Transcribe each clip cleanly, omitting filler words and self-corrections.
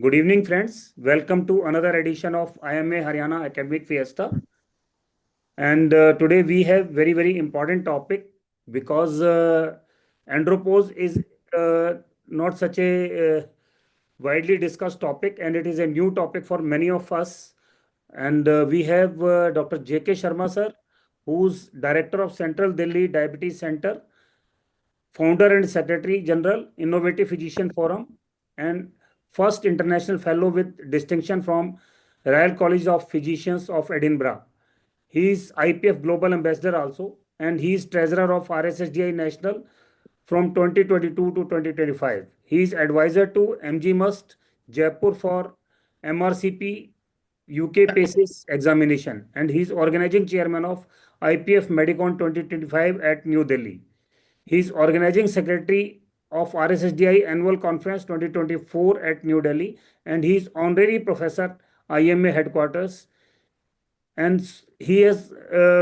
Good evening, friends. Welcome to another edition of IMA Haryana Academic Fiesta. And today we have very important topic because andropause is not such a widely discussed topic, and it is a new topic for many of us. And we have Dr. J.K. Sharma sir, who's Director of Central Delhi Diabetes Center, founder and secretary general, Innovative Physician Forum, and first international fellow with distinction from Royal College of Physicians of Edinburgh. He is IPF Global Ambassador also, and he is treasurer of RSSDI National from 2022 to 2025. He is advisor to MG Must Jaipur for MRCP UK PACES examination, and he is organizing chairman of IPF Medicon 2025 at New Delhi. He is organizing secretary of RSSDI Annual Conference 2024 at New Delhi, and he is honorary professor IMA headquarters. And he has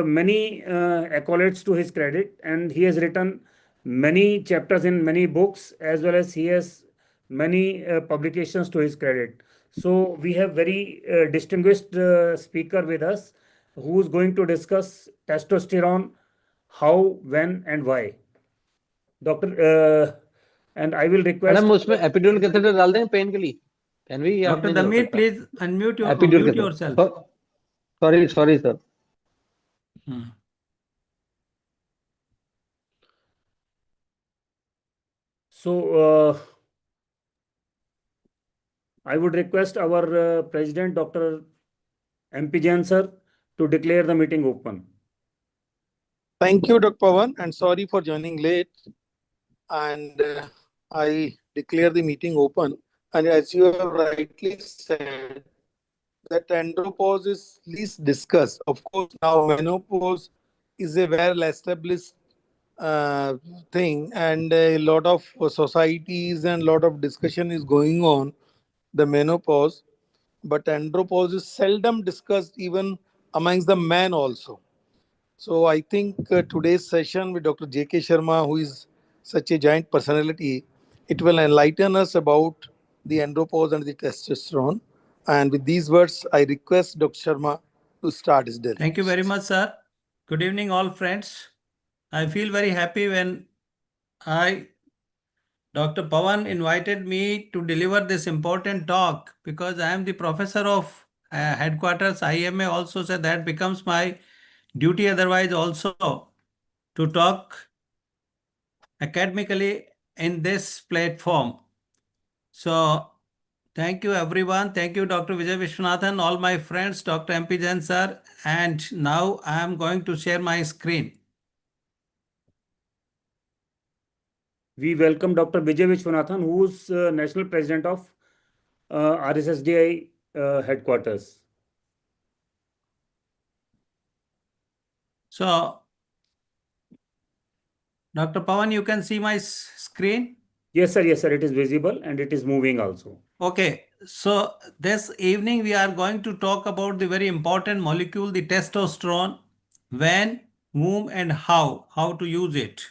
many accolades to his credit, and he has written many chapters in many books, as well as he has many publications to his credit. So we have very distinguished speaker with us who is going to discuss testosterone, how, when, and why. Doctor and I will request madam उसमें epidural catheter डाल दें pain के लिए can we doctor Damir please unmute yourself sorry sir so I would request our president Dr. MP Jain sir to declare the meeting open. Thank you, Dr. Pawan, and sorry for joining late. And I declare the meeting open. And as you have rightly said, that andropause is least discussed. Of course, now menopause is a well-established thing, and a lot of societies and lot of discussion is going on the menopause. But andropause is seldom discussed even amongst the men also. So I think today's session with Dr. J.K. Sharma, who is such a giant personality, it will enlighten us about the andropause and the testosterone. And with these words, I request Dr. Sharma to start his day. Thank you very much, sir. Good evening, all friends. I feel very happy when Dr. Pawan invited me to deliver this important talk because I am the professor of headquarters IMA also, so that becomes my duty otherwise also to talk academically in this platform. So thank you everyone. Thank you Dr. Vijay Vishwanathan, all my friends, Dr. MP Jain sir. And now I am going to share my screen. We welcome Dr. Vijay Vishwanathan, who is National President of RSSDI headquarters. So, Dr. Pawan, you can see my screen? Yes, sir. Yes, sir. It is visible and it is moving also. Okay. So, this evening we are going to talk about the very important molecule, the testosterone, when, whom, and how to use it.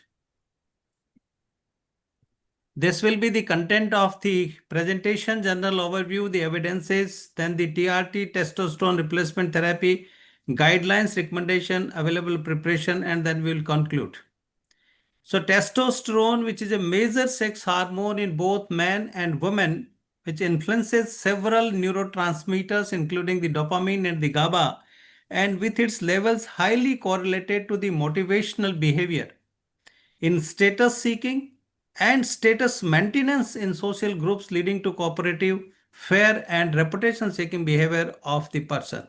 This will be the content of the presentation, general overview, the evidences, then the TRT, testosterone replacement therapy, guidelines, recommendation, available preparation, and then we will conclude. So testosterone, which is a major sex hormone in both men and women, which influences several neurotransmitters, including the dopamine and the GABA, and with its levels highly correlated to the motivational behavior in status seeking and status maintenance in social groups, leading to cooperative, fair, and reputation seeking behavior of the person.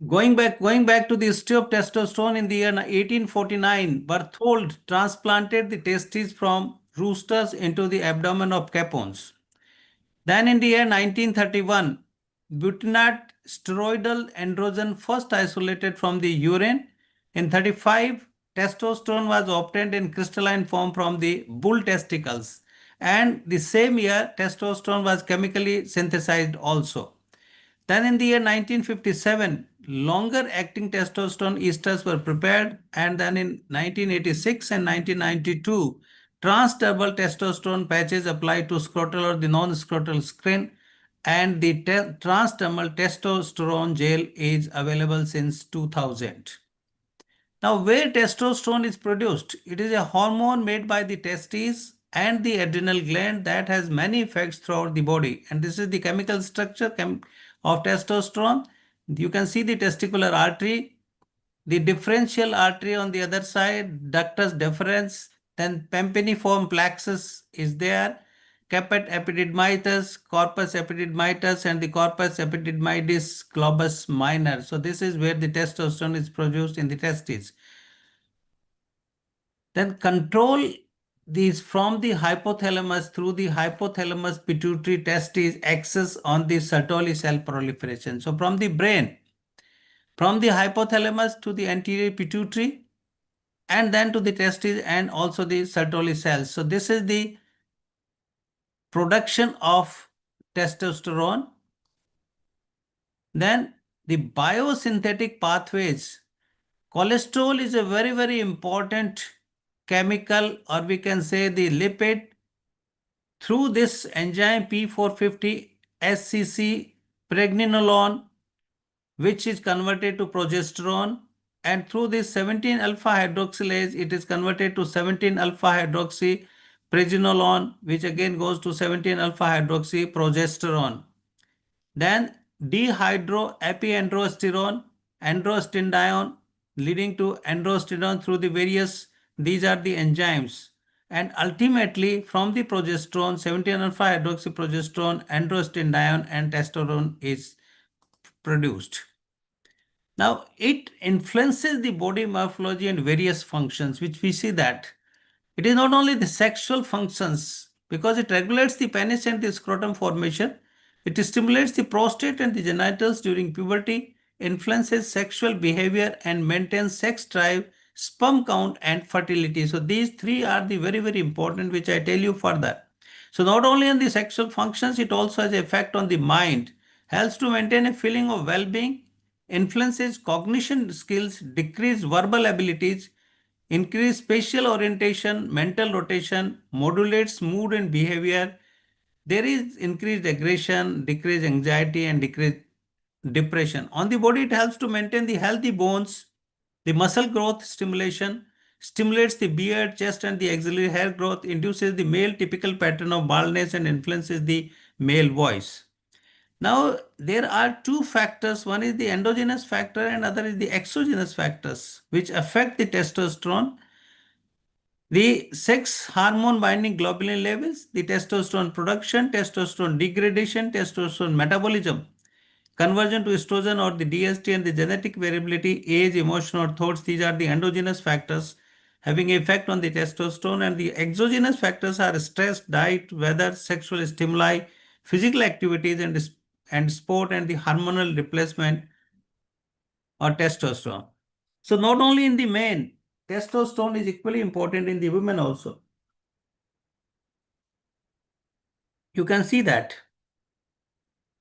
Going back to the history of testosterone, in the year 1849, Berthold transplanted the testes from roosters into the abdomen of capons. Then in the year 1931, butyrat steroidal androgen first isolated from the urine. In 35, testosterone was obtained in crystalline form from the bull testicles. And the same year, testosterone was chemically synthesized also. Then in the year 1957, longer acting testosterone esters were prepared, and then in 1986 and 1992, Transdermal testosterone patches applied to scrotal or the non-scrotal skin, and the transdermal testosterone gel is available since 2000. Now, where testosterone is produced? It is a hormone made by the testes and the adrenal gland that has many effects throughout the body. And this is the chemical structure of testosterone. You can see the testicular artery, the differential artery on the other side, ductus deferens, then pampiniform plexus is there, caput epididymitis, corpus epididymitis, and the corpus epididymitis globus minor. So this is where the testosterone is produced in the testes. Then control these from the hypothalamus through the hypothalamus pituitary testes axis on the Sertoli cell proliferation. So from the brain, from the hypothalamus to the anterior pituitary, and then to the testes and also the Sertoli cells. So this is the production of testosterone. Then the biosynthetic pathways. Cholesterol is a very, very important chemical, or we can say the lipid. Through this enzyme P450 SCC pregnenolone, which is converted to progesterone, and through this 17 alpha hydroxylase, it is converted to 17 alpha hydroxy pregnenolone, which again goes to 17 alpha hydroxy progesterone. Then dehydroepiandrosterone, androstenedione, leading to androstenedione through the various, these are the enzymes. And ultimately, from the progesterone, 17 alpha hydroxyprogesterone, androstenedione, and testosterone is produced. Now, it influences the body morphology and various functions, which we see that it is not only the sexual functions, because it regulates the penis and the scrotum formation. It stimulates the prostate and the genitals during puberty, influences sexual behavior, and maintains sex drive, sperm count, and fertility. So these three are the very, very important, which I tell you further. So not only on the sexual functions, it also has an effect on the mind, helps to maintain a feeling of well-being, influences cognition skills, decrease verbal abilities, increase spatial orientation, mental rotation, modulates mood and behavior. There is increased aggression, decreased anxiety, and decreased depression. On the body, it helps to maintain the healthy bones, the muscle growth stimulation, stimulates the beard, chest, and the axillary hair growth, induces the male typical pattern of baldness, and influences the male voice. Now, there are two factors. One is the endogenous factor and other is the exogenous factors, which affect the testosterone. The sex hormone binding globulin levels, the testosterone production, testosterone degradation, testosterone metabolism, conversion to estrogen or the DST, and the genetic variability, age, emotion, or thoughts. These are the endogenous factors having effect on the testosterone, and the exogenous factors are stress, diet, weather, sexual stimuli, physical activities, and sport, and the hormonal replacement or testosterone. So not only in the men, testosterone is equally important in the women also. You can see that.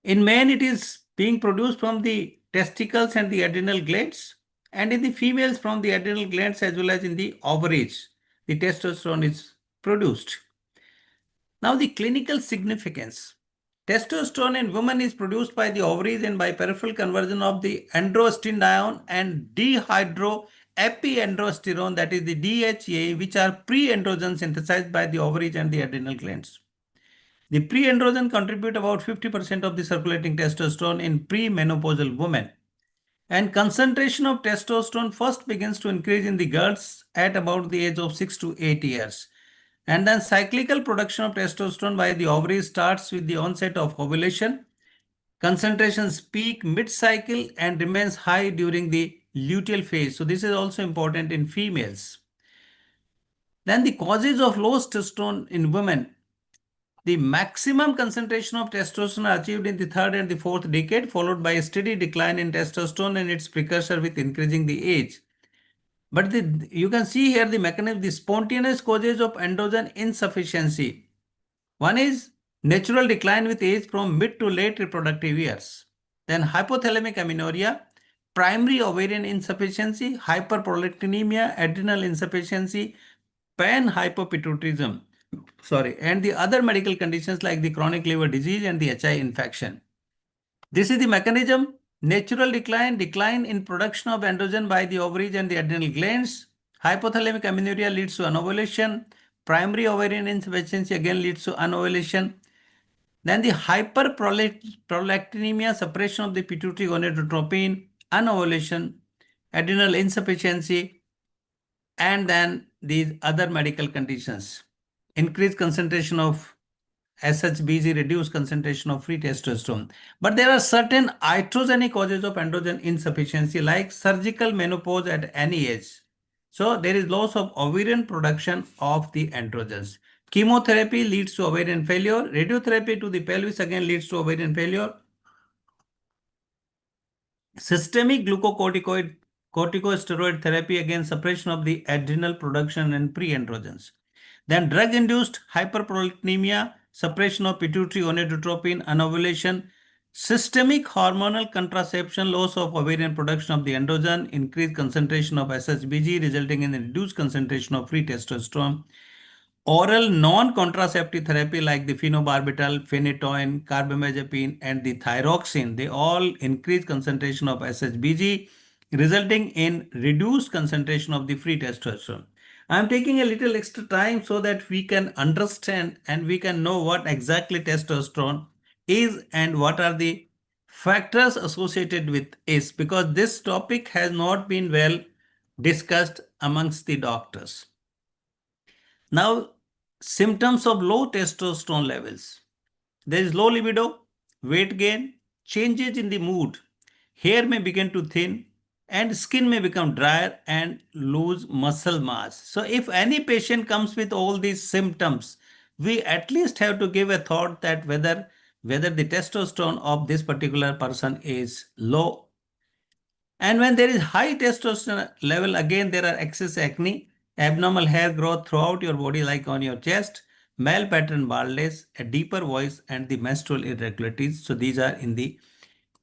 In men, it is being produced from the testicles and the adrenal glands, and in the females from the adrenal glands as well as in the ovaries, the testosterone is produced. Now, the clinical significance. Testosterone in women is produced by the ovaries and by peripheral conversion of the androstenedione and dehydroepiandrosterone, that is the DHEA, which are pre-androgens synthesized by the ovaries and the adrenal glands. The pre-androgen contribute about 50% of the circulating testosterone in premenopausal women. And concentration of testosterone first begins to increase in the girls at about the age of 6 to 8 years. And then cyclical production of testosterone by the ovaries starts with the onset of ovulation. Concentrations peak mid-cycle and remains high during the luteal phase. So this is also important in females. Then the causes of low testosterone in women. The maximum concentration of testosterone are achieved in the third and the fourth decade, followed by a steady decline in testosterone and its precursor with increasing the age. But you can see here the mechanism, the spontaneous causes of androgen insufficiency. One is natural decline with age from mid to late reproductive years. Then hypothalamic amenorrhea, primary ovarian insufficiency, hyperprolactinemia, adrenal insufficiency, panhypopituitarism, and the other medical conditions like the chronic liver disease and the HI infection. This is the mechanism: natural decline in production of androgen by the ovaries and the adrenal glands. Hypothalamic amenorrhea leads to anovulation. Primary ovarian insufficiency again leads to anovulation. Then the hyperprolactinemia, suppression of the pituitary gonadotropin, anovulation, adrenal insufficiency, and then these other medical conditions. Increased concentration of SHBG, reduced concentration of free testosterone. But there are certain iatrogenic causes of androgen insufficiency like surgical menopause at any age. So there is loss of ovarian production of the androgens. Chemotherapy leads to ovarian failure. Radiotherapy to the pelvis again leads to ovarian failure. Systemic corticosteroid therapy again suppression of the adrenal production and pre-androgens. Then drug-induced hyperprolactinemia, suppression of pituitary gonadotropin, anovulation, systemic hormonal contraception, loss of ovarian production of the androgen, increased concentration of SHBG resulting in a reduced concentration of free testosterone. Oral non-contraceptive therapy like the phenobarbital, phenytoin, carbamazepine, and the thyroxine, they all increase concentration of SHBG, resulting in reduced concentration of the free testosterone. I'm taking a little extra time so that we can understand and we can know what exactly testosterone is and what are the factors associated with it, because this topic has not been well discussed amongst the doctors. Now, symptoms of low testosterone levels. There is low libido, weight gain, changes in the mood, hair may begin to thin, and skin may become drier and lose muscle mass. So if any patient comes with all these symptoms, we at least have to give a thought that whether the testosterone of this particular person is low. And when there is high testosterone level, again there are excess acne, abnormal hair growth throughout your body like on your chest, male pattern baldness, a deeper voice, and the menstrual irregularities. So these are in the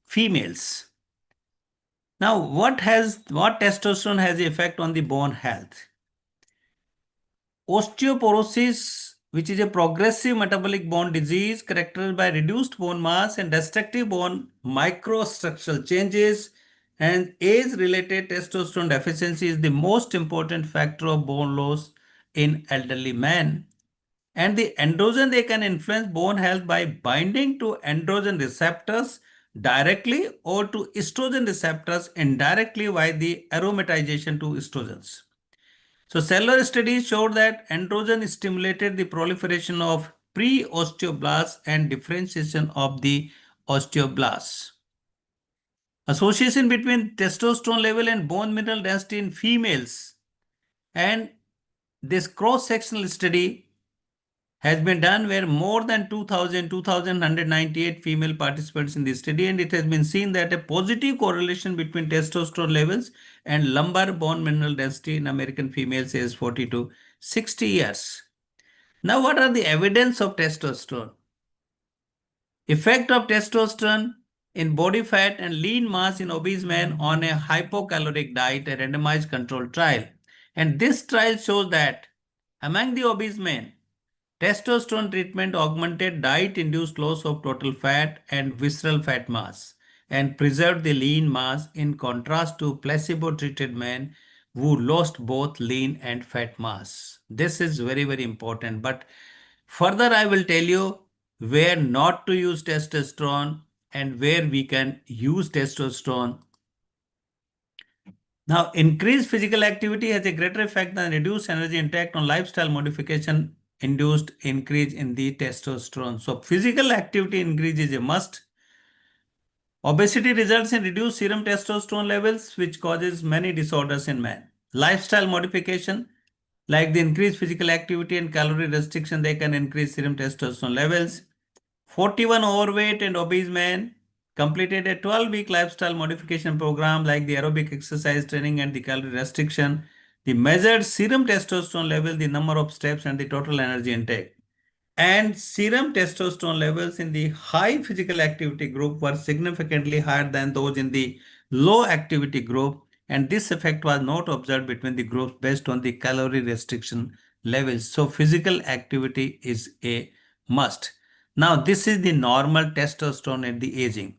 females. Now, what testosterone has the effect on the bone health? Osteoporosis, which is a progressive metabolic bone disease characterized by reduced bone mass and destructive bone microstructural changes, and age-related testosterone deficiency is the most important factor of bone loss in elderly men. And the androgen, they can influence bone health by binding to androgen receptors directly or to estrogen receptors indirectly via the aromatization to estrogens. So cellular studies showed that androgen stimulated the proliferation of pre-osteoblasts and differentiation of the osteoblasts. Association between testosterone level and bone mineral density in females. And this cross-sectional study has been done where more than 2,198 female participants in the study, and it has been seen that a positive correlation between testosterone levels and lumbar bone mineral density in American females is 40 to 60 years. Now, what are the evidence of testosterone? Effect of testosterone in body fat and lean mass in obese men on a hypocaloric diet, a randomized controlled trial. And this trial shows that among the obese men, testosterone treatment augmented diet-induced loss of total fat and visceral fat mass and preserved the lean mass in contrast to placebo-treated men who lost both lean and fat mass. This is very, very important. But further, I will tell you where not to use testosterone and where we can use testosterone. Now, increased physical activity has a greater effect than reduced energy intake on lifestyle modification induced increase in the testosterone. So physical activity increase is a must. Obesity results in reduced serum testosterone levels, which causes many disorders in men. Lifestyle modification, like the increased physical activity and calorie restriction, they can increase serum testosterone levels. 41 overweight and obese men completed a 12-week lifestyle modification program like the aerobic exercise training and the calorie restriction. The measured serum testosterone level, the number of steps, and the total energy intake. And serum testosterone levels in the high physical activity group were significantly higher than those in the low activity group. And this effect was not observed between the groups based on the calorie restriction levels. So physical activity is a must. Now, this is the normal testosterone at the aging.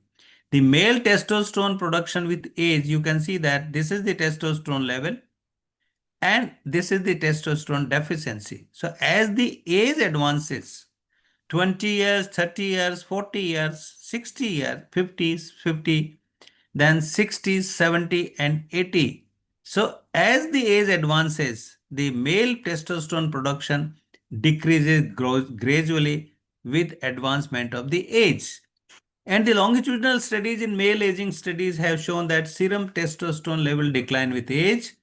The male testosterone production with age, you can see that this is the testosterone level and this is the testosterone deficiency. So as the age advances, 20 years, 30 years, 40 years, 60 years, 50, then 60, 70 and 80. So as the age advances, the male testosterone production decreases gradually with advancement of the age. And the longitudinal studies in male aging studies have shown that serum testosterone level decline with age.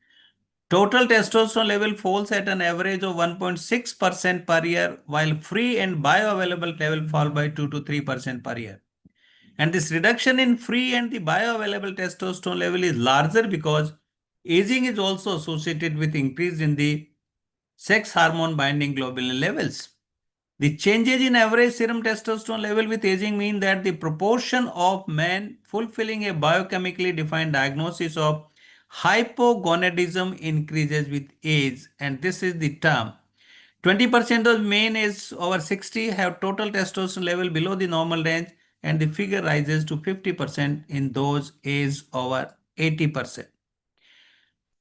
Total testosterone level falls at an average of 1.6% per year, while free and bioavailable level fall by 2 to 3% per year. And this reduction in free and the bioavailable testosterone level is larger because aging is also associated with increase in the sex hormone binding globulin levels. The changes in average serum testosterone level with aging mean that the proportion of men fulfilling a biochemically defined diagnosis of hypogonadism increases with age, and this is the term. 20% of men is over 60 have total testosterone level below the normal range, and the figure rises to 50% in those aged over 80%.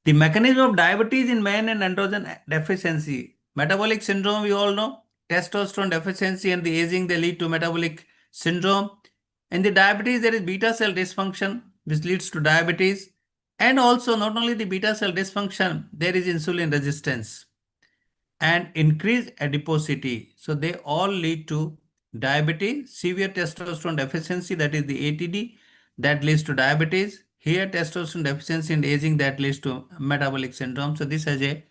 The mechanism of diabetes in men and androgen deficiency. Metabolic syndrome, we all know. Testosterone deficiency and the aging, they lead to metabolic syndrome. In the diabetes, there is beta cell dysfunction, which leads to diabetes. And also, not only the beta cell dysfunction, there is insulin resistance and increased adiposity. So they all lead to diabetes, severe testosterone deficiency, that is the ATD, that leads to diabetes. Here, testosterone deficiency and aging, that leads to metabolic syndrome. So this has a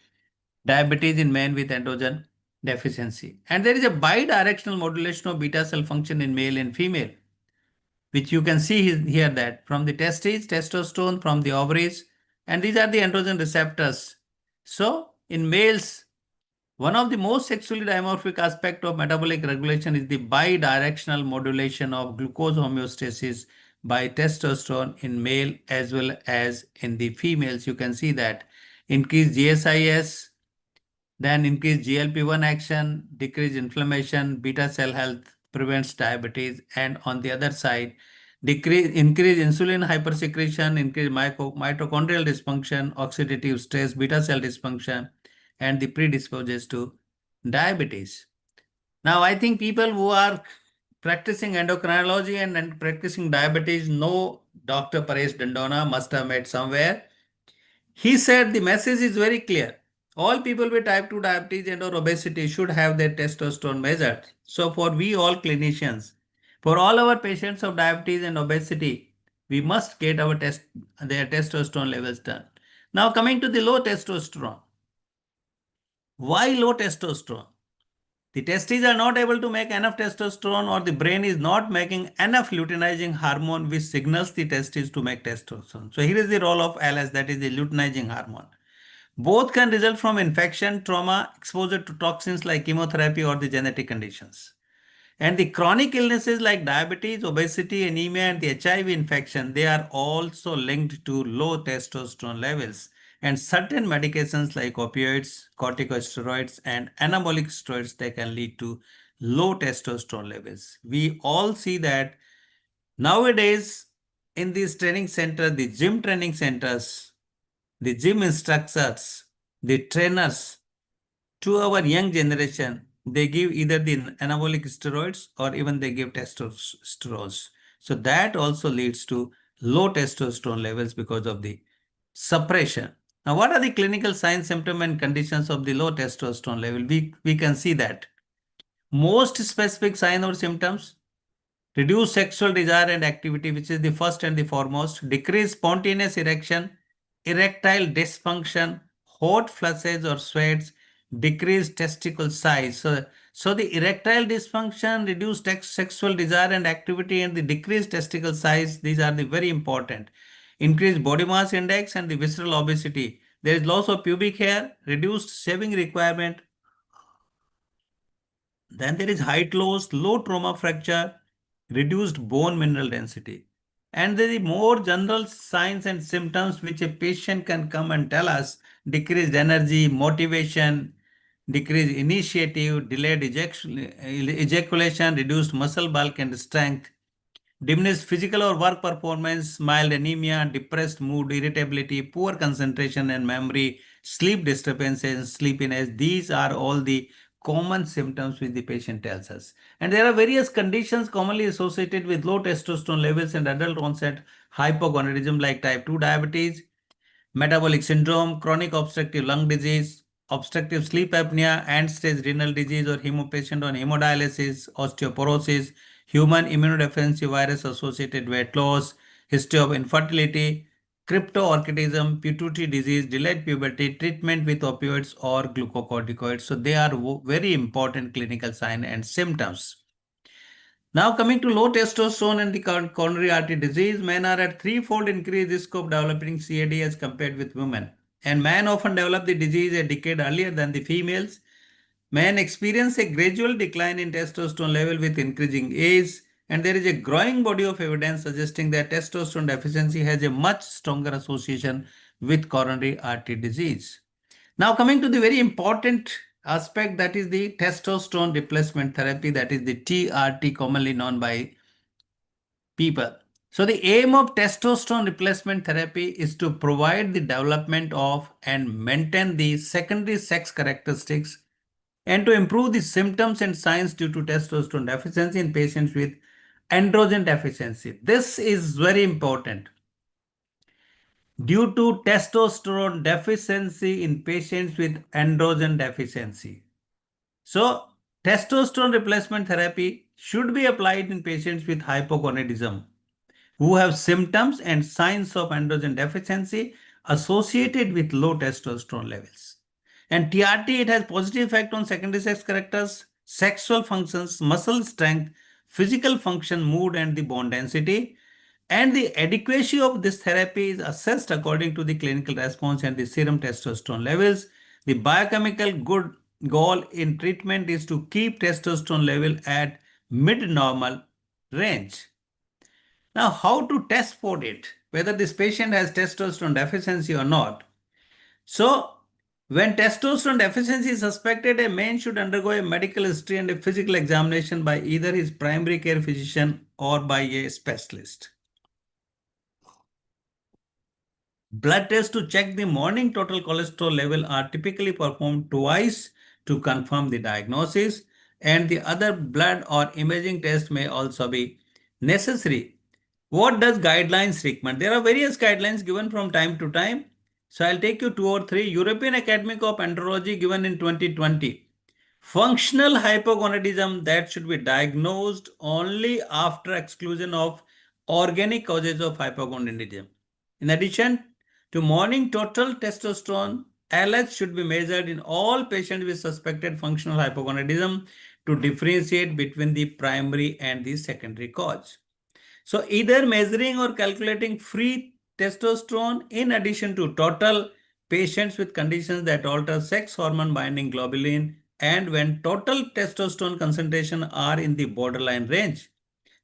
diabetes in men with androgen deficiency. And there is a bidirectional modulation of beta cell function in male and female, which you can see here that from the testes, testosterone, from the ovaries, and these are the androgen receptors. So in males, one of the most sexually dimorphic aspects of metabolic regulation is the bidirectional modulation of glucose homeostasis by testosterone in male as well as in the females. You can see that increased GSIS, then increased GLP-1 action, decreased inflammation, beta cell health, prevents diabetes, and on the other side, increased insulin hypersecretion, increased mitochondrial dysfunction, oxidative stress, beta cell dysfunction, and the predisposes to diabetes. Now, I think people who are practicing endocrinology and practicing diabetes know Dr. Paresh Dandona, must have met somewhere. He said the message is very clear. All people with type 2 diabetes and or obesity should have their testosterone measured. So for we all clinicians, for all our patients of diabetes and obesity, we must get their testosterone levels done. Now coming to the low testosterone. Why low testosterone? The testes are not able to make enough testosterone, or the brain is not making enough luteinizing hormone which signals the testes to make testosterone. So here is the role of LS, that is the luteinizing hormone. Both can result from infection, trauma, exposure to toxins like chemotherapy or the genetic conditions. And the chronic illnesses like diabetes, obesity, anemia, and the HIV infection, they are also linked to low testosterone levels. And certain medications like opioids, corticosteroids, and anabolic steroids, they can lead to low testosterone levels. We all see that nowadays in these training centers, the gym training centers, the gym instructors, the trainers, to our young generation, they give either the anabolic steroids or even they give testosterone. So that also leads to low testosterone levels because of the suppression. Now, what are the clinical signs, symptoms, and conditions of the low testosterone level? We can see that most specific sign or symptoms: reduced sexual desire and activity, which is the first and the foremost; decreased spontaneous erection, erectile dysfunction, hot flushes or sweats, decreased testicle size. So the erectile dysfunction, reduced sexual desire and activity, and the decreased testicle size, these are the very important. Increased body mass index and the visceral obesity. There is loss of pubic hair, reduced shaving requirement. Then there is height loss, low trauma fracture, reduced bone mineral density. And there is more general signs and symptoms which a patient can come and tell us: decreased energy, motivation, decreased initiative, delayed ejaculation, reduced muscle bulk and strength, diminished physical or work performance, mild anemia, depressed mood, irritability, poor concentration and memory, sleep disturbances, sleepiness. These are all the common symptoms which the patient tells us. And there are various conditions commonly associated with low testosterone levels and adult onset hypogonadism like type 2 diabetes, metabolic syndrome, chronic obstructive lung disease, obstructive sleep apnea, end-stage renal disease or patient on hemodialysis, osteoporosis, human immunodeficiency virus-associated weight loss, history of infertility, cryptorchidism, pituitary disease, delayed puberty, treatment with opioids or glucocorticoids. So they are very important clinical signs and symptoms. Now coming to low testosterone and the coronary artery disease, men are at threefold increased risk of developing CAD as compared with women. And men often develop the disease a decade earlier than the females. Men experience a gradual decline in testosterone level with increasing age, and there is a growing body of evidence suggesting that testosterone deficiency has a much stronger association with coronary artery disease. Now coming to the very important aspect, that is the testosterone replacement therapy, that is the TRT, commonly known by people. So the aim of testosterone replacement therapy is to provide the development of and maintain the secondary sex characteristics and to improve the symptoms and signs due to testosterone deficiency in patients with androgen deficiency. This is very important. Due to testosterone deficiency in patients with androgen deficiency. So, testosterone replacement therapy should be applied in patients with hypogonadism who have symptoms and signs of androgen deficiency associated with low testosterone levels. And TRT, it has positive effect on secondary sex characters, sexual functions, muscle strength, physical function, mood, and the bone density. And the adequacy of this therapy is assessed according to the clinical response and the serum testosterone levels. The biochemical good goal in treatment is to keep testosterone level at mid-normal range. Now, how to test for it, whether this patient has testosterone deficiency or not? So, when testosterone deficiency is suspected, a man should undergo a medical history and a physical examination by either his primary care physician or by a specialist. Blood tests to check the morning total cholesterol level are typically performed twice to confirm the diagnosis, and the other blood or imaging test may also be necessary. What does guidelines recommend? There are various guidelines given from time to time. So I'll take you 2 or 3. European Academy of Andrology given in 2020. Functional hypogonadism that should be diagnosed only after exclusion of organic causes of hypogonadism. In addition to morning total testosterone, LH should be measured in all patients with suspected functional hypogonadism to differentiate between the primary and the secondary cause. So either measuring or calculating free testosterone in addition to total, patients with conditions that alter sex hormone binding globulin, and when total testosterone concentration are in the borderline range,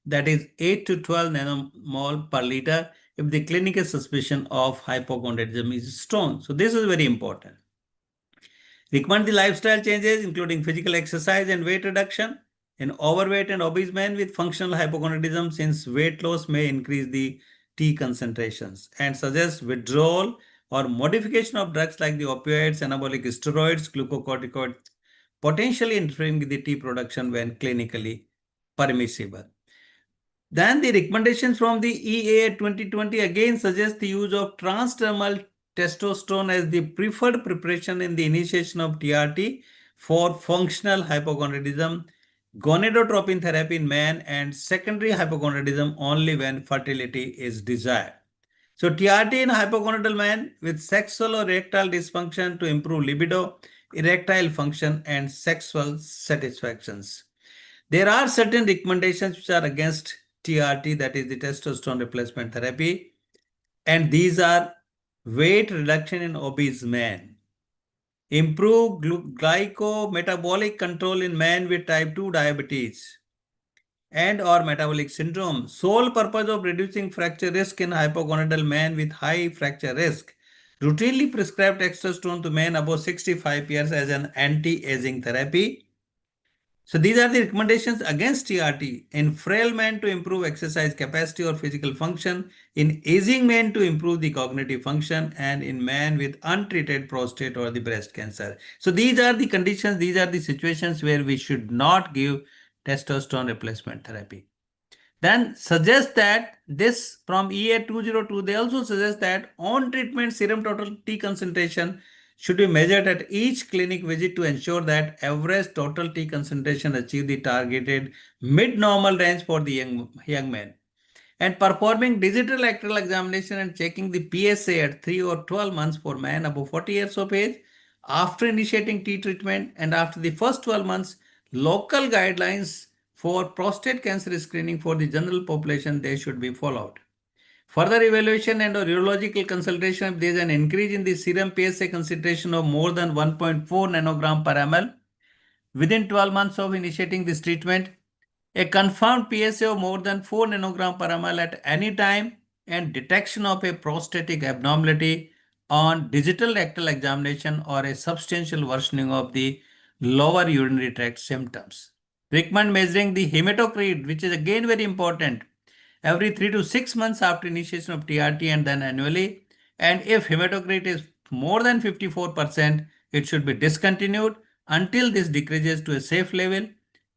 that is 8 to 12 nanomole per liter, if the clinical suspicion of hypogonadism is strong. So this is very important. Recommend the lifestyle changes, including physical exercise and weight reduction in overweight and obese men with functional hypogonadism, since weight loss may increase the T concentrations, and suggest withdrawal or modification of drugs like the opioids, anabolic steroids, glucocorticoids, potentially interfering with the T production when clinically permissible. Then the recommendations from the EA 2020 again suggest the use of transdermal testosterone as the preferred preparation in the initiation of TRT for functional hypogonadism, gonadotropin therapy in men, and secondary hypogonadism only when fertility is desired. So TRT in hypogonadal men with sexual or erectile dysfunction to improve libido, erectile function, and sexual satisfactions. There are certain recommendations which are against TRT, that is the testosterone replacement therapy, and these are weight reduction in obese men, improve glycometabolic control in men with type 2 diabetes and or metabolic syndrome, sole purpose of reducing fracture risk in hypogonadal men with high fracture risk, routinely prescribe testosterone to men above 65 years as an anti-aging therapy. So these are the recommendations against TRT in frail men to improve exercise capacity or physical function, in aging men to improve the cognitive function, and in men with untreated prostate or the breast cancer. So these are the conditions, these are the situations where we should not give testosterone replacement therapy. Then suggest that this from EA 202, they also suggest that on treatment serum total T concentration should be measured at each clinic visit to ensure that average total T concentration achieve the targeted mid-normal range for the young men. And performing digital erectile examination and checking the PSA at 3 or 12 months for men above 40 years of age after initiating T treatment, and after the first 12 months, local guidelines for prostate cancer screening for the general population, they should be followed. Further evaluation and or urological consultation if there is an increase in the serum PSA concentration of more than 1.4 nanogram per ml within 12 months of initiating this treatment, a confirmed PSA of more than 4 nanogram per ml at any time, and detection of a prostatic abnormality on digital rectal examination or a substantial worsening of the lower urinary tract symptoms. Recommend measuring the hematocrit, which is again very important, every 3 to 6 months after initiation of TRT and then annually. And if hematocrit is more than 54%, it should be discontinued until this decreases to a safe level.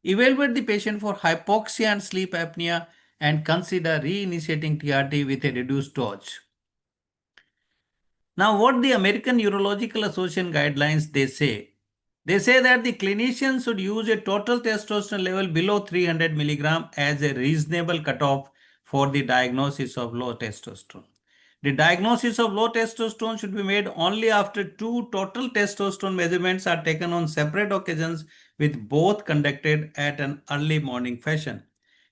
Evaluate the patient for hypoxia and sleep apnea and consider reinitiating TRT with a reduced dose. Now, what the American Urological Association guidelines they say? They say that the clinician should use a total testosterone level below 300 milligram as a reasonable cutoff for the diagnosis of low testosterone. The diagnosis of low testosterone should be made only after 2 total testosterone measurements are taken on separate occasions, with both conducted at an early morning fashion.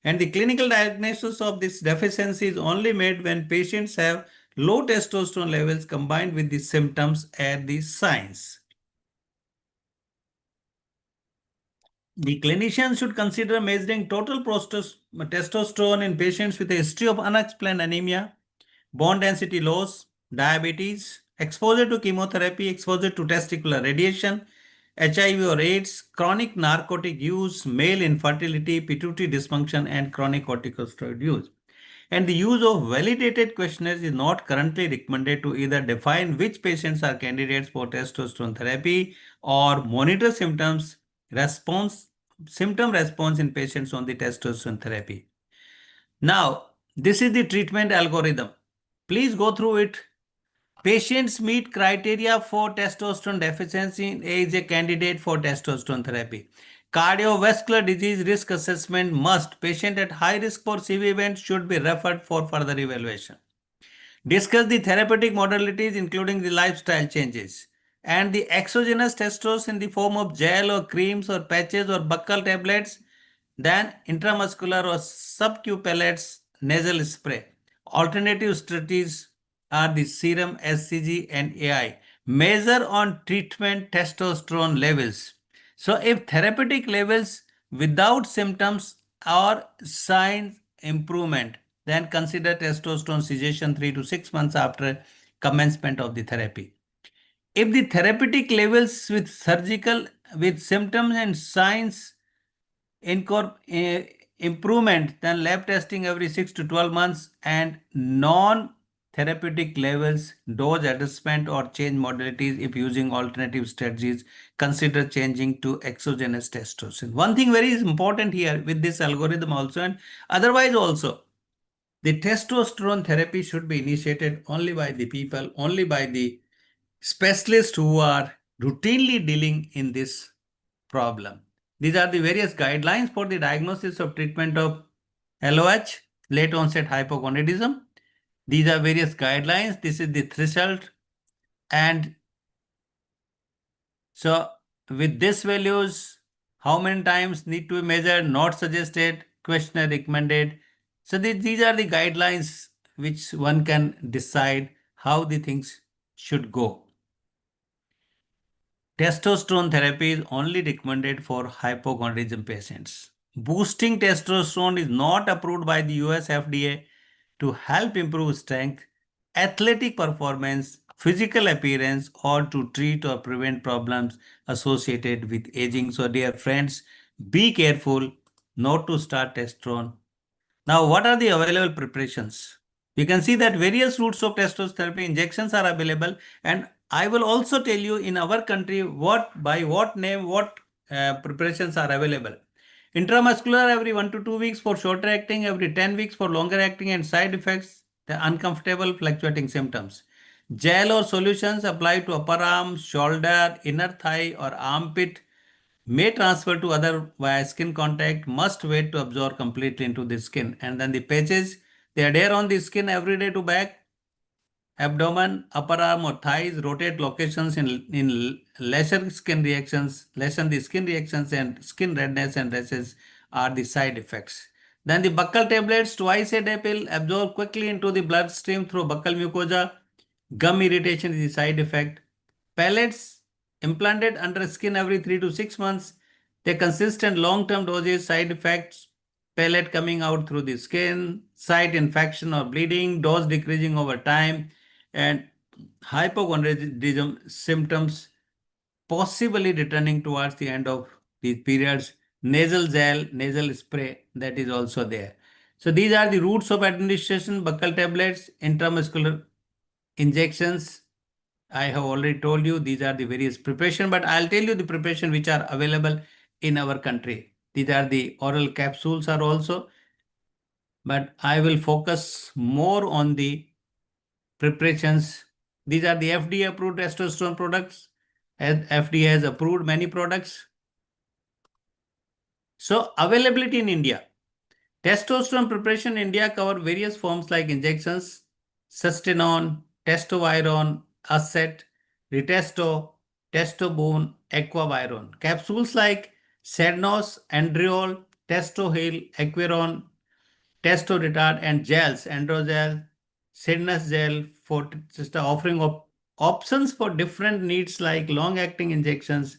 And the clinical diagnosis of this deficiency is only made when patients have low testosterone levels combined with the symptoms and the signs. The clinician should consider measuring total testosterone in patients with a history of unexplained anemia, bone density loss, diabetes, exposure to chemotherapy, exposure to testicular radiation, HIV or AIDS, chronic narcotic use, male infertility, pituitary dysfunction, and chronic corticosteroid use. And the use of validated questionnaires is not currently recommended to either define which patients are candidates for testosterone therapy or monitor symptom response in patients on the testosterone therapy. Now, this is the treatment algorithm. Please go through it. Patients meet criteria for testosterone deficiency is a candidate for testosterone therapy. Cardiovascular disease risk assessment must. Patient at high risk for CV events should be referred for further evaluation. Discuss the therapeutic modalities including the lifestyle changes. And the exogenous testosterone in the form of gel or creams or patches or buccal tablets, then intramuscular or sub-Q pellets, nasal spray. Alternative strategies are the serum, SCG, and AI. Measure on treatment testosterone levels. So if therapeutic levels without symptoms or signs improvement, then consider testosterone cessation 3 to 6 months after commencement of the therapy. If the therapeutic levels with symptoms and signs improvement, then lab testing every 6 to 12 months, and non-therapeutic levels, dose adjustment or change modalities. If using alternative strategies, consider changing to exogenous testosterone. One thing very important here with this algorithm also, and otherwise also, the testosterone therapy should be initiated only by the specialists who are routinely dealing in this problem. These are the various guidelines for the diagnosis of treatment of LOH, late-onset hypogonadism. These are various guidelines. This is the threshold. And so with these values, how many times need to be measured, not suggested, questionnaire recommended. So these are the guidelines which one can decide how the things should go. Testosterone therapy is only recommended for hypogonadism patients. Boosting testosterone is not approved by the US FDA to help improve strength, athletic performance, physical appearance or to treat or prevent problems associated with aging. So dear friends, be careful not to start testosterone. Now, what are the available preparations? You can see that various routes of testosterone therapy injections are available, and I will also tell you in our country by what name, what preparations are available. Intramuscular every 1 to 2 weeks for shorter acting, every 10 weeks for longer acting, and side effects, the uncomfortable fluctuating symptoms. Gel or solutions applied to upper arm, shoulder, inner thigh, or armpit may transfer to other via skin contact, must wait to absorb completely into the skin. And then the patches, they adhere on the skin every day to back, abdomen, upper arm or thighs, rotate locations in lessen skin reactions, lessen the skin reactions, and skin redness and rashes are the side effects. Then the buccal tablets, twice a day pill, absorb quickly into the bloodstream through buccal mucosa. Gum irritation is the side effect. Pellets implanted under skin every 3 to 6 months. They consistent long-term doses, side effects, pellet coming out through the skin, site infection or bleeding, dose decreasing over time, and hypogonadism symptoms possibly returning towards the end of these periods. Nasal gel, nasal spray, that is also there. So these are the routes of administration: buccal tablets, intramuscular injections. I have already told you these are the various preparation, but I'll tell you the preparation which are available in our country. These are the oral capsules are also, but I will focus more on the preparations. These are the FDA approved testosterone products. FDA has approved many products. So availability in India. Testosterone preparation in India cover various forms like injections, sustanon, testoviron, Asset, Ritesto, Testobone, Aquaviron. Capsules like Sednos, Andriol, Testohil, Equiron, Testoretard, and gels, Androgel, Sidnus gel, for just offering options for different needs like long-acting injections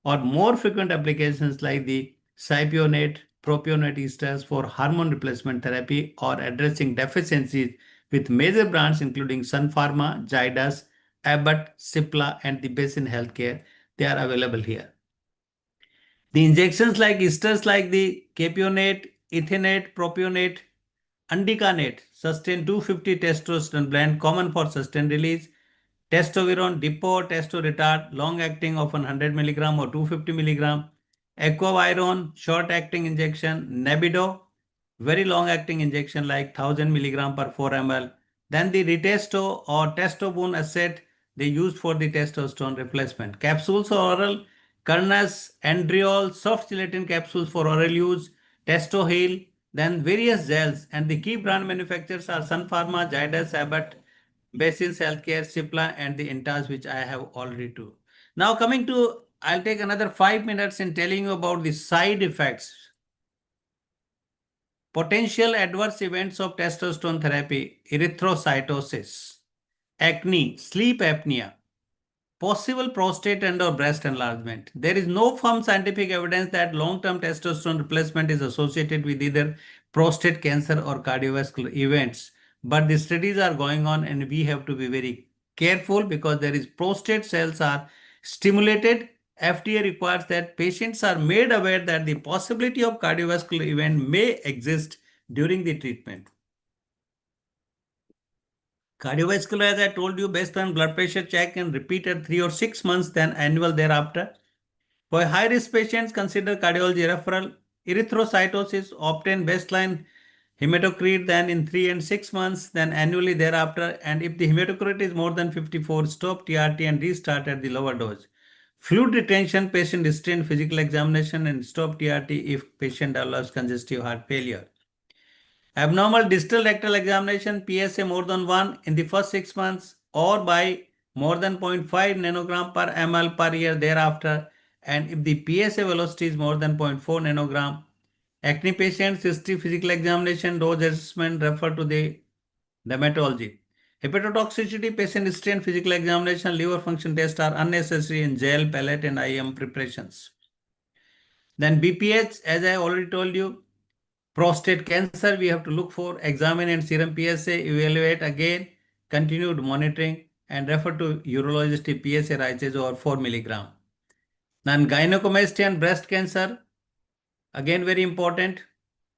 or more frequent applications like the cypionate, propionate esters for hormone replacement therapy or addressing deficiencies with major brands including Sun Pharma, Zydus, Abbott, Cipla, and the Basin Healthcare. They are available here. The injections like esters like the capionate, ethanate, propionate, undecanate, sustain 250 testosterone blend common for sustained release. Testoviron, depot, testoretard, long acting of 100 mg or 250 mg. Aquaviron, short acting injection. Nebido, very long acting injection like 1000 mg per 4 ml. Then the Ritesto or Testobone asset they used for the testosterone replacement. Capsules or oral, Carnas, Andriol, soft gelatin capsules for oral use, Testohil, then various gels, and the key brand manufacturers are Sun Pharma, Zydus, Abbott, Basin's Healthcare, Cipla, and the Intas, which I have already told. Now coming to, I'll take another 5 minutes in telling you about the side effects. Potential adverse events of testosterone therapy: erythrocytosis, acne, sleep apnea, possible prostate and or breast enlargement. There is no firm scientific evidence that long-term testosterone replacement is associated with either prostate cancer or cardiovascular events. But the studies are going on and we have to be very careful because there is prostate cells are stimulated. FDA requires that patients are made aware that the possibility of cardiovascular event may exist during the treatment. Cardiovascular, as I told you, based on blood pressure check and repeated 3 or 6 months, then annual thereafter. For high-risk patients, consider cardiology referral. Erythrocytosis, obtain baseline hematocrit then in 3 and 6 months, then annually thereafter. And if the hematocrit is more than 54, stop TRT and restart at the lower dose. Fluid retention, patient restrained physical examination and stop TRT if patient develops congestive heart failure. Abnormal distal rectal examination, PSA more than 1 in the first 6 months or by more than 0.5 nanogram per ml per year thereafter. And if the PSA velocity is more than 0.4 nanogram, acne patients, history, physical examination, dose assessment, refer to the dermatology. Hepatotoxicity, patient history and physical examination, liver function test are unnecessary in gel, pellet and IM preparations. Then BPH, as I already told you, prostate cancer, we have to look for, examine and serum PSA, evaluate again, continued monitoring. and refer to urologist if PSA rises over 4 milligram. Non-gynecomastia and breast cancer, again very important.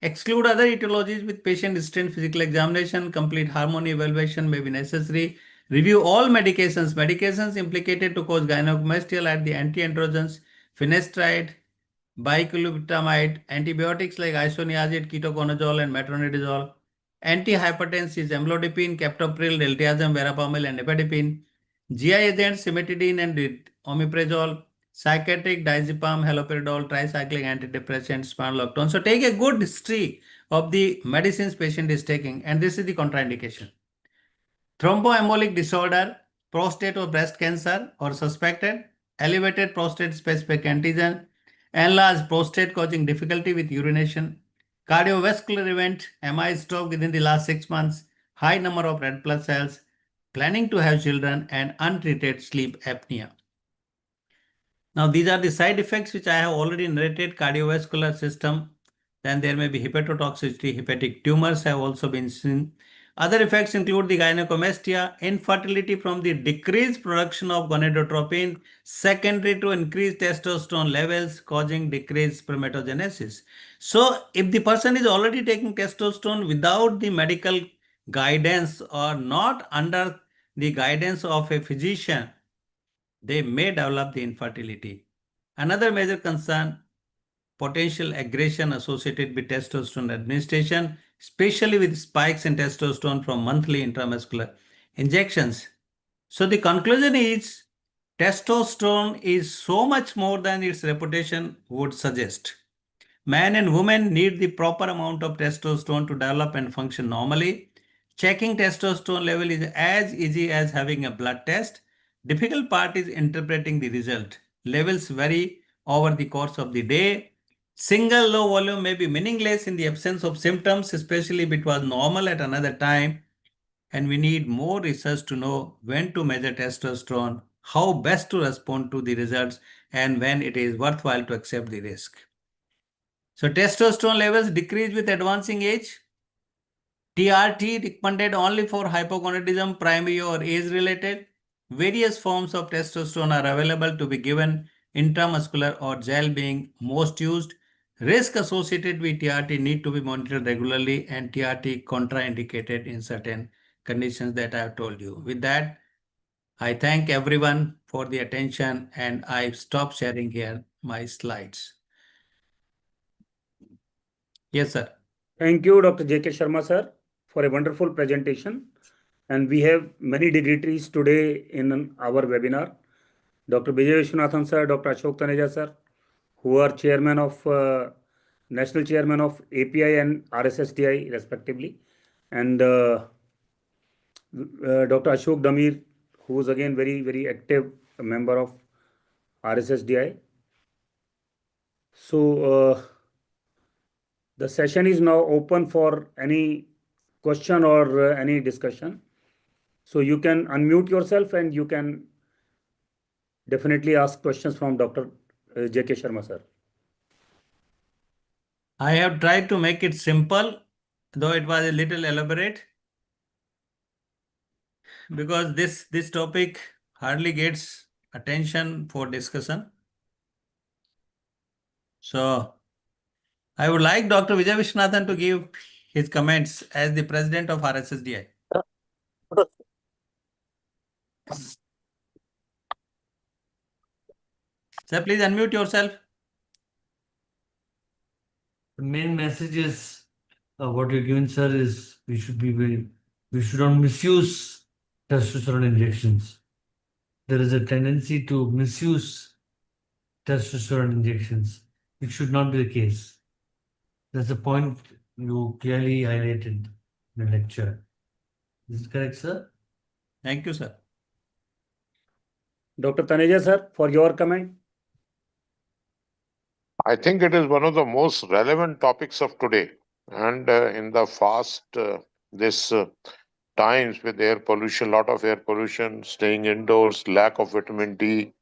Exclude other etiologies with patient history and physical examination. Complete harmony evaluation may be necessary. Review all medications. Medications implicated to cause gynecomastia like the anti-androgens, finasteride, bicalutamide, antibiotics like isoniazid, ketoconazole, and metronidazole. Antihypertensives, amlodipine, captopril, diltiazem, verapamil, and nifedipine. GI agents, cimetidine and omeprazole. Psychiatric, diazepam, haloperidol, tricyclic antidepressant, spironolactone. So take a good history of the medicines patient is taking, and this is the contraindication. Thromboembolic disorder, prostate or breast cancer or suspected, elevated prostate specific antigen, enlarged prostate causing difficulty with urination, cardiovascular event, MI stroke within the last 6 months, high number of red blood cells, planning to have children, and untreated sleep apnea. Now, these are the side effects which I have already narrated. Cardiovascular system, then there may be hepatotoxicity, hepatic tumors have also been seen. Other effects include the gynecomastia, infertility from the decreased production of gonadotropin, secondary to increased testosterone levels causing decreased spermatogenesis. So, if the person is already taking testosterone without the medical guidance or not under the guidance of a physician, they may develop the infertility. Another major concern, potential aggression associated with testosterone administration, especially with spikes in testosterone from monthly intramuscular injections. So the conclusion is testosterone is so much more than its reputation would suggest. Man and woman need the proper amount of testosterone to develop and function normally. Checking testosterone level is as easy as having a blood test. Difficult part is interpreting the result. Levels vary over the course of the day. Single low volume may be meaningless in the absence of symptoms, especially if it was normal at another time. And we need more research to know when to measure testosterone, how best to respond to the results, and when it is worthwhile to accept the risk. So testosterone levels decrease with advancing age. TRT recommended only for hypogonadism, primary or age-related. Various forms of testosterone are available to be given, intramuscular or gel being most used. Risk associated with TRT need to be monitored regularly, and TRT contraindicated in certain conditions that I have told you. With that, I thank everyone for the attention, and I stop sharing here my slides. Yes, sir. Thank you, Dr. J.K. Sharma, sir, for a wonderful presentation. And we have many dignitaries today in our webinar. Dr. Vijay Vishwanathan, sir, Dr. Ashok Taneja, sir, who are chairman of national chairman of API and RSSDI, respectively. And Dr. Ashok Damir, who is again very active member of RSSDI. So the session is now open for any question or any discussion. So you can unmute yourself and you can definitely ask questions from Dr. J.K. Sharma, sir. I have tried to make it simple, though it was a little elaborate, because this topic hardly gets attention for discussion. So I would like Dr. Vijay Vishwanathan to give his comments as the president of RSSDI. Sir, please unmute yourself. The main message is what you're given, sir, is we should not misuse testosterone injections. There is a tendency to misuse testosterone injections. It should not be the case. That's the point you clearly highlighted in the lecture. Is it correct, sir? Thank you, sir. Dr. Taneja, sir, for your comment. I think it is one of the most relevant topics of today. And in the fast times with air pollution, lot of air pollution, staying indoors, lack of vitamin D,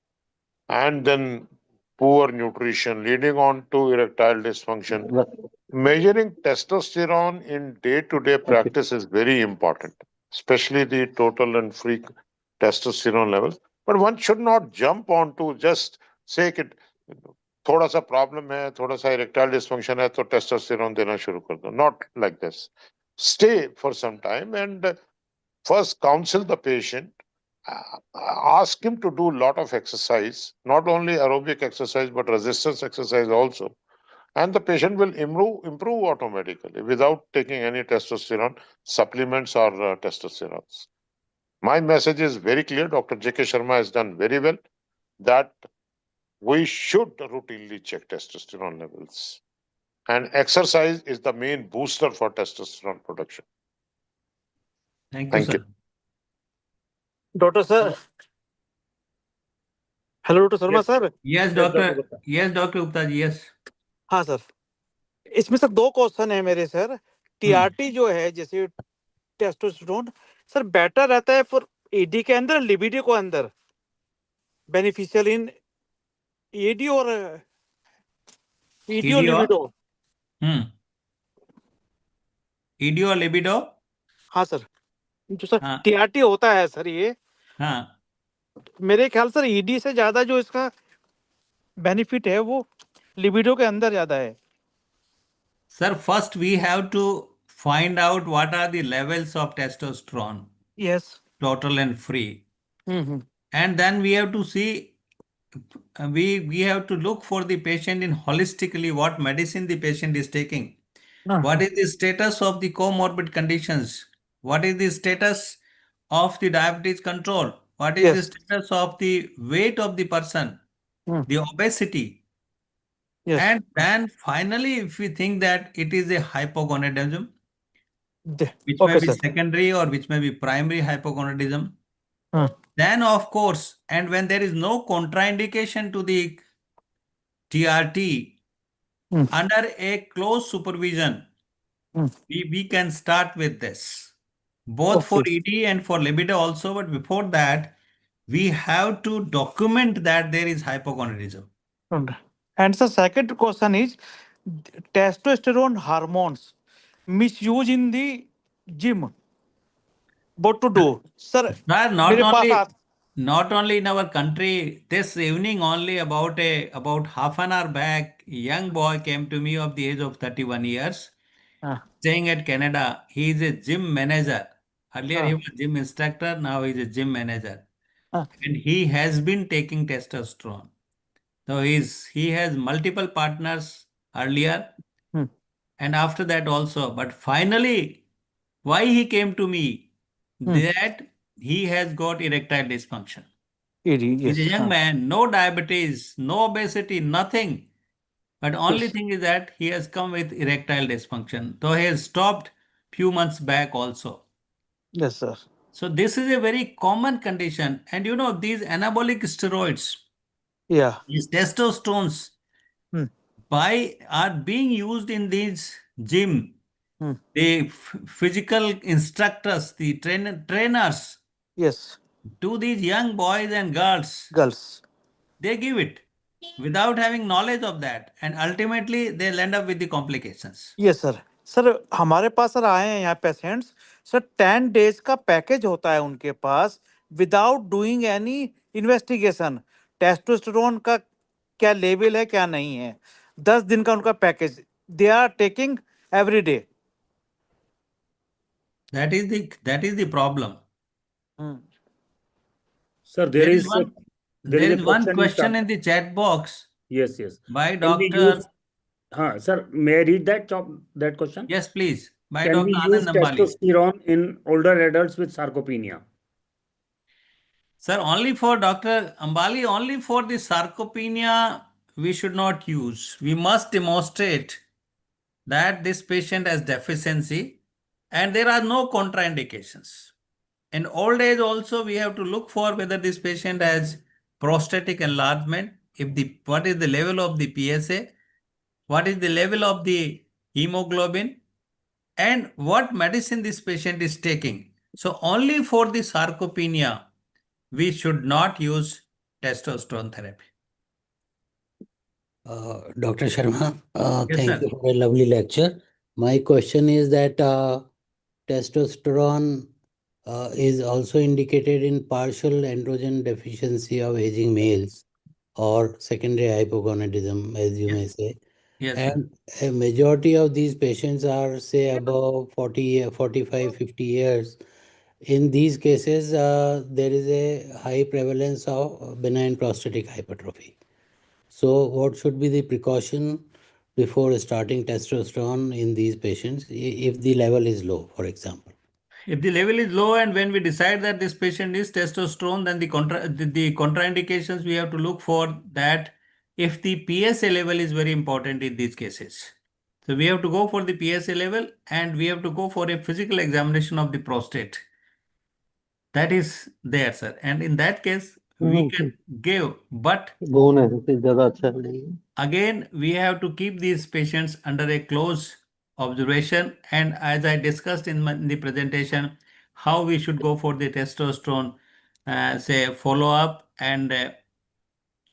and then poor nutrition leading on to erectile dysfunction. Measuring testosterone in day-to-day practice is very important, especially the total and testosterone levels. But one should not jump on to just say कि थोड़ा सा problem है, थोड़ा सा erectile dysfunction है तो testosterone देना शुरू कर दो. Not like this. Stay for some time and first counsel the patient. Ask him to do a lot of exercise, not only aerobic exercise but resistance exercise also, and the patient will improve automatically without taking any testosterone supplements or testosterones. My message is very clear. Dr. J.K. Sharma has done very well that we should routinely check testosterone levels. And exercise is the main booster for testosterone production. Thank you, Thank sir. you. Dr. Sir. Hello, Dr. Sharma Yes. sir. Yes, Dr. Dr. Gupta. Yes, Dr. Gupta ji, yes. हाँ sir, इसमें sir दो question है मेरे sir. TRT जो है जैसे testosterone sir better रहता है फॉर एडी के अंदर, लिबिडो को अंदर, बेनिफिशियल इन एडी और ईडी और ED और लिबिडो. ED और लिबिडो. हाँ सर, जो सर हाँ. टीआरटी होता है सर ये, हाँ. मेरे ख्याल सर ईडी से ज्यादा जो इसका बेनिफिट है वो लिबिडो के अंदर ज्यादा है. Sir, first we have to find out what are the levels of testosterone, yes. total and free. And then we have to see, we have to look for the patient in holistically what medicine the patient is taking. What is the status of the comorbid conditions? What is the status of the diabetes control? What is the Yes. status of the weight of the person, the obesity? Yes. And then finally, if we think that it is a hypogonadism, which may Okay be sir. secondary or which may be primary hypogonadism, हाँ. then of course, and when there is no contraindication to the TRT, under a close supervision, we can start with this, both for Okay. ED and for libido also. But before that, we have to document that there is hypogonadism. And the second question is testosterone hormones misuse in the gym. What to do, sir? Sir, मेरे पास not only in our country, this evening only about half an hour back, a young boy came to me of the age of 31 years, staying at Canada. He is a gym manager. Earlier he was gym instructor, now he is a gym manager. And he has been taking testosterone. So he has multiple partners earlier and after that also. But finally, why he came to me? That he has got erectile dysfunction. ED, He's a yes. young man, no diabetes, no obesity, nothing. But only thing is that he has come with erectile dysfunction. So he has stopped few months back also. Yes, sir. So this is a very common condition. And you know, these anabolic steroids, Yeah. these testosterones, are being used in these gym. The physical instructors, the trainers, Yes. to these young boys and girls, Girls. they give it without having knowledge of that, and ultimately they'll end up with the complications. Yes, sir. Sir हमारे पास sir आए हैं यहाँ patients sir 10 days का package होता है उनके पास without doing any investigation. Testosterone का क्या लेवल है क्या नहीं है, 10 दिन का उनका package they are taking every day. That is the problem. Sir, there is a one question chat. in the chat box. Yes, yes. By Can we Dr. use, sir, may I read that question? Yes, please. By Can Dr. we use Anand Ambali. testosterone in older adults with sarcopenia? Sir, only for Dr. Ambali, only for the sarcopenia, we should not use. We must demonstrate that this patient has deficiency and there are no contraindications. In old age also, we have to look for whether this patient has prostatic enlargement, what is the level of the PSA, what is the level of the hemoglobin, and what medicine this patient is taking. So only for the sarcopenia, we should not use testosterone therapy. Dr. Sharma, Yes, thank sir. you for a lovely lecture. My question is that testosterone is also indicated in partial androgen deficiency of aging males or secondary hypogonadism, as you may say. Yes, sir. And a majority of these patients are, say, above 40, 45, 50 years. In these cases, there is a high prevalence of benign prostatic hypertrophy. So, what should be the precaution before starting testosterone in these patients if the level is low, for example? If the level is low and when we decide that this patient is testosterone, then the contraindications we have to look for that if the PSA level is very important in these cases. So we have to go for the PSA level and we have to go for a physical examination of the prostate. That is there, sir. And in that case, we can give, but बून है फिर ज्यादा अच्छा लगेगा again, we have to keep these patients under a close observation. And as I discussed in the presentation, how we should go for the testosterone, say follow up, and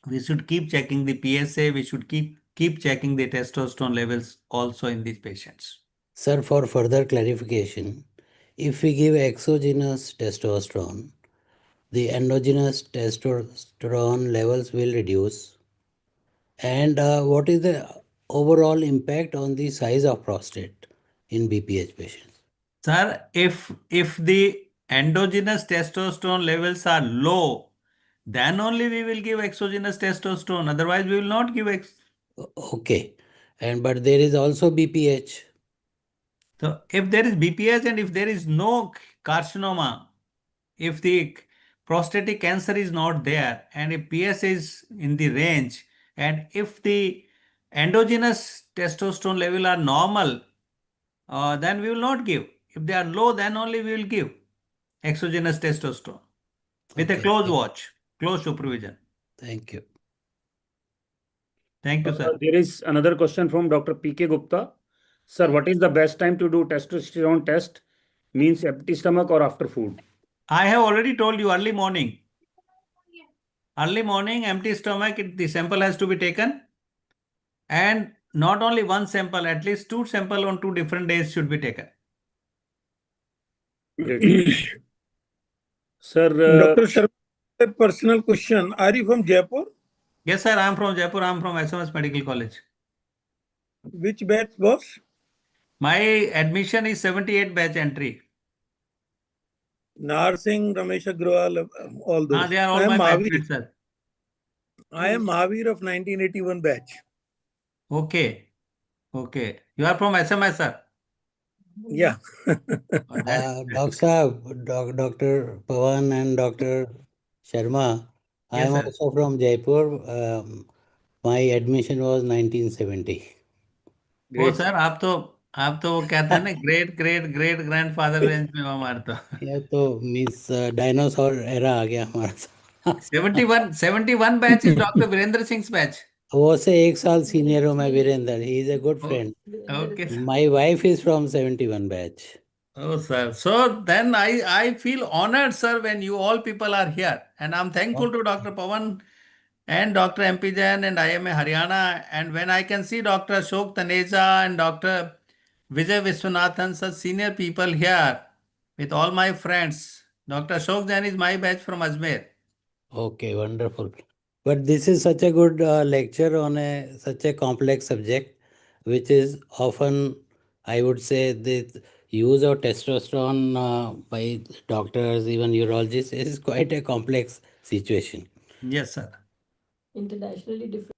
we should keep checking the PSA. We should keep checking the testosterone levels also in these patients. Sir, for further clarification, if we give exogenous testosterone, the endogenous testosterone levels will reduce. And what is the overall impact on the size of prostate in BPH patients? Sir, if the endogenous testosterone levels are low, then only we will give exogenous testosterone. Otherwise, we will not give Okay. And but there is also BPH. So if there is BPH and if there is no carcinoma, if the prostatic cancer is not there and if PS is in the range and if the endogenous testosterone level are normal, then we will not give. If they are low, then only we will give exogenous testosterone with a Okay. close watch, close supervision. Thank you. Thank you, sir. There is another question from Dr. P.K. Gupta. Sir, what is the best time to do testosterone test? Means empty stomach or after food? I have already told you early morning. Early morning, empty stomach, the sample has to be taken. And not only one sample, at least two samples on 2 different days should be taken. Great. Sir, Dr. Sharma, a personal question. Are you from Jaipur? Yes, sir. I am from Jaipur. I am from SMS Medical College. Which batch, boss? My admission is 78 batch entry. Narsingh, Ramesh Agrawal, all those. They are all I am my Mahavir. batchmates, sir. I am Mahavir of 1981 batch. Okay. Okay. You are from SMS, sir. Yeah. Dr. Pawan and Dr. Sharma, I Yes, am sir. also from Jaipur. My admission was 1970. Oh, great. sir, आप तो वो कहते हैं ना great grandfather range में वो हमारे तो यह तो मीन्स डायनासोर एरा आ गया हमारा साथ। 71 batch is Dr. Virendra Singh's batch. वो से एक साल सीनियर हूँ मैं Virendra. He is a good Oh, friend. okay, sir. My wife is from 71 batch. Oh, sir. So then I feel honored, sir, when you all people are here. And I'm thankful to Dr. Pawan and Dr. MP Jain and IMA Haryana. And when I can see Dr. Ashok Taneja and Dr. Vijay Viswanathan, such senior people here with all my friends. Dr. Ashok Jain is my batch from Ajmer. Okay, wonderful. But this is such a good lecture on such a complex subject, which is often, I would say, the use of testosterone by doctors, even urologists, is quite a complex situation. Yes, sir. Internationally different.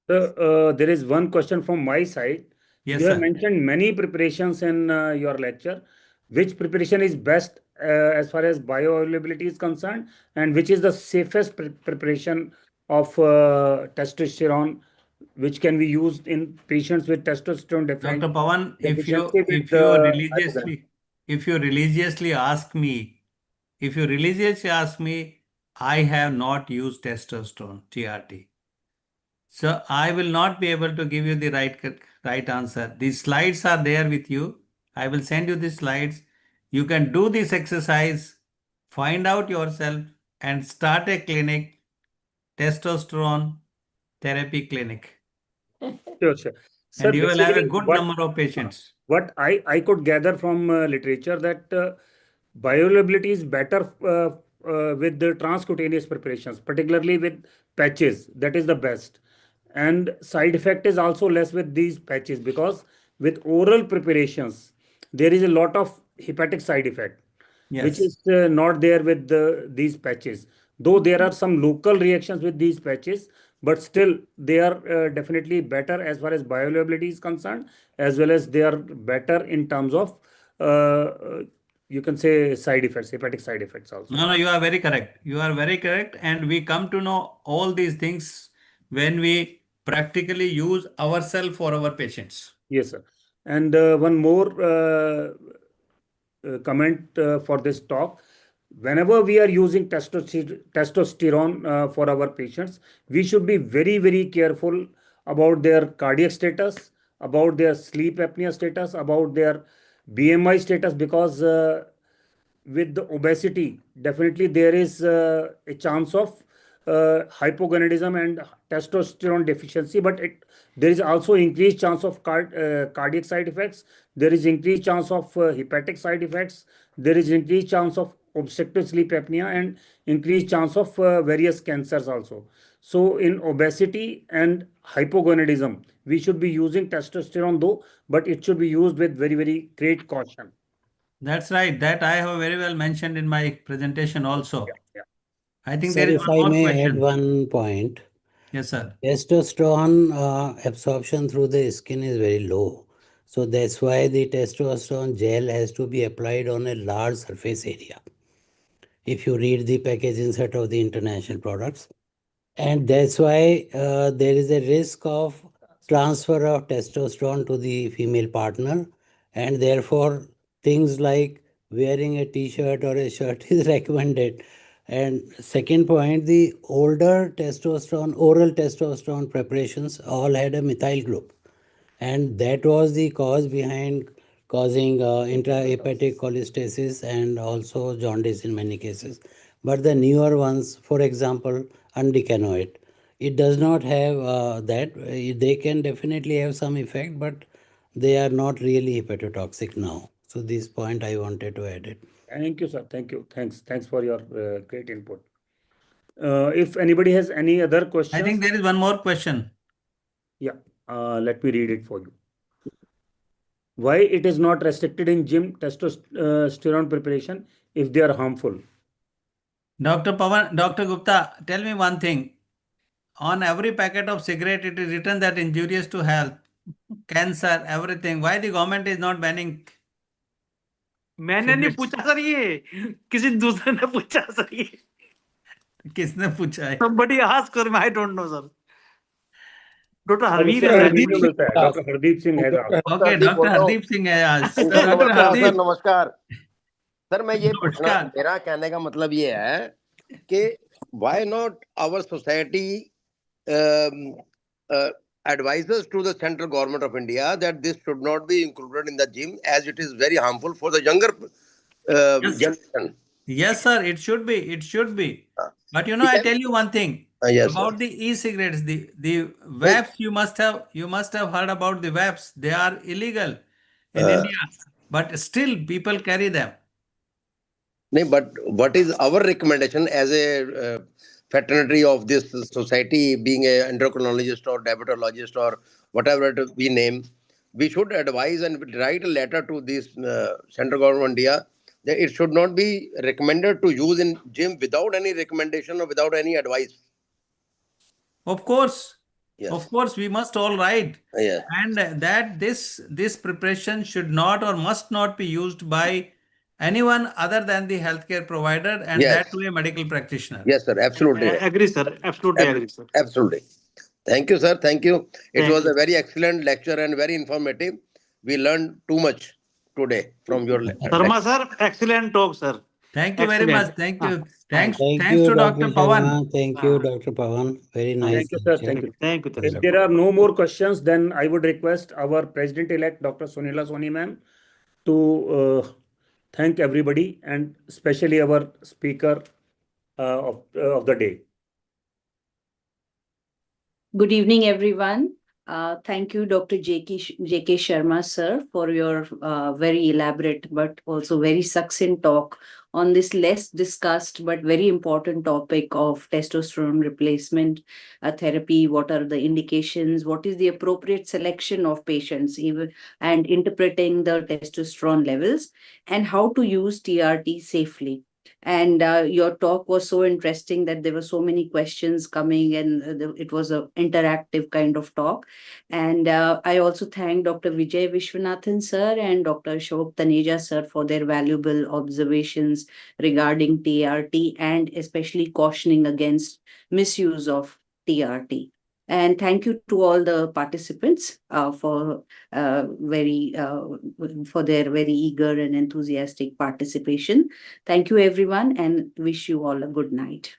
There is one question from my side. Yes, You have sir. mentioned many preparations in your lecture. Which preparation is best as far as bioavailability is concerned, and which is the safest preparation of testosterone, which can be used in patients with testosterone Dr. Pawan, deficiency with if you hypogonadism? religiously ask me, I have not used testosterone, TRT. So I will not be able to give you the right answer. These slides are there with you. I will send you the slides. You can do this exercise, find out yourself, and start a clinic, testosterone therapy clinic. Sure, sure. Sir, And you will have a basically, good number of patients. what I could gather from literature that bioavailability is better with the transcutaneous preparations, particularly with patches. That is the best. And side effect is also less with these patches, because with oral preparations, there is a lot of hepatic side effect, which Yes. is not there with these patches. Though there are some local reactions with these patches, but still they are definitely better as far as bioavailability is concerned, as well as they are better in terms of you can say side effects, hepatic side effects also. No, you are very correct. You are very correct. And we come to know all these things when we practically use ourselves for our patients. Yes, sir. And one more comment for this talk. Whenever we are using testosterone for our patients, we should be very, very careful about their cardiac status, about their sleep apnea status, about their BMI status, because with the obesity, definitely there is a chance of hypogonadism and testosterone deficiency, but there is also increased chance of cardiac side effects. There is increased chance of hepatic side effects. There is increased chance of obstructive sleep apnea and increased chance of various cancers also. So in obesity and hypogonadism, we should be using testosterone though, but it should be used with very, very great caution. That's right. That I have very well mentioned in my presentation also. Yeah. I think Sir, there is if one I more may add question. one point, Yes, sir. testosterone absorption through the skin is very low. So that's why the testosterone gel has to be applied on a large surface area. If you read the package insert of the international products, and that's why there is a risk of transfer of testosterone to the female partner, and therefore things like wearing a t-shirt or a shirt is recommended. And second point, the older testosterone, oral testosterone preparations all had a methyl group, and that was the cause behind causing intrahepatic cholestasis and also jaundice in many cases. But the newer ones, for example, undecanoate, it does not have that. They can definitely have some effect, but they are not really hepatotoxic now. So this point I wanted to add it. Thank you, sir. Thank you. Thanks for your great input. If anybody has any other questions, I think there is one more question. yeah, let me read it for you. Why it is not restricted in gym testosterone preparation if they are harmful? Dr. Pawan, Dr. Gupta, tell me one thing. On every packet of cigarette, it is written that injurious to health, cancer, everything. Why the government is not banning? मैंने नहीं cigarettes? पूछा sir, ये किसी दूसरे ने पूछा sir, ये किसने पूछा है? somebody asked sir, I don't know sir. Dr. Harveer Dr. has Hardeep में मिलता है. Dr. Hardeep Singh has asked. Okay, Dr. Hardeep Singh है आज. So, Dr. नमस्कार सर, Hardeep, नमस्कार सर। मैं ये पूछना, नमस्कार. मेरा कहने का मतलब ये है कि why not our society advises to the central government of India that this should not be included in the gym, as it is very harmful for the younger Yes. generation. Yes, sir, it should be. It should be. But you know, ठीक I है? tell you one thing Yes, about sir. the e-cigarettes, the vapes. You must have heard about the vapes. They are illegal in India, but still people carry them. No, but what is our recommendation as a fraternity of this society, being a endocrinologist or diabetologist or whatever we name, we should advise and write a letter to this central government of India that it should not be recommended to use in gym without any recommendation or without any advice. Of course. Yes. Of course, we must all write. Yeah. And that this preparation should not or must not be used by anyone other than the healthcare provider, and Yes. that to a medical practitioner. Yes, sir. Absolutely. agree sir, absolutely agree sir. Absolutely. Thank you, sir. Thank you. It Thank was you. a very excellent lecture and very informative. We learned too much today from your lecture. Sharma sir, excellent talk sir. Thank you very Excellent. much. Thank you. Thank Thanks you, to Dr. Dr. Pawan. Sharma. Thank you, Dr. Pawan. Very nice. Thank you, sir. lecture. Thank you. Thank you. If there are no more questions, then I would request our President-elect, Dr. Sonila Soni ma'am, to thank everybody, and especially our speaker of the day. Good evening, everyone. Thank you, Dr. J.K. Sharma, sir, for your very elaborate but also very succinct talk on this less discussed but very important topic of testosterone replacement therapy. What are the indications? What is the appropriate selection of patients, even and interpreting the testosterone levels, and how to use TRT safely. And your talk was so interesting that there were so many questions coming, and it was an interactive kind of talk. And I also thank Dr. Vijay Vishwanathan sir and Dr. Ashok Taneja sir for their valuable observations regarding TRT and especially cautioning against misuse of TRT. And thank you to all the participants for their very eager and enthusiastic participation. Thank you, everyone, and wish you all a good night.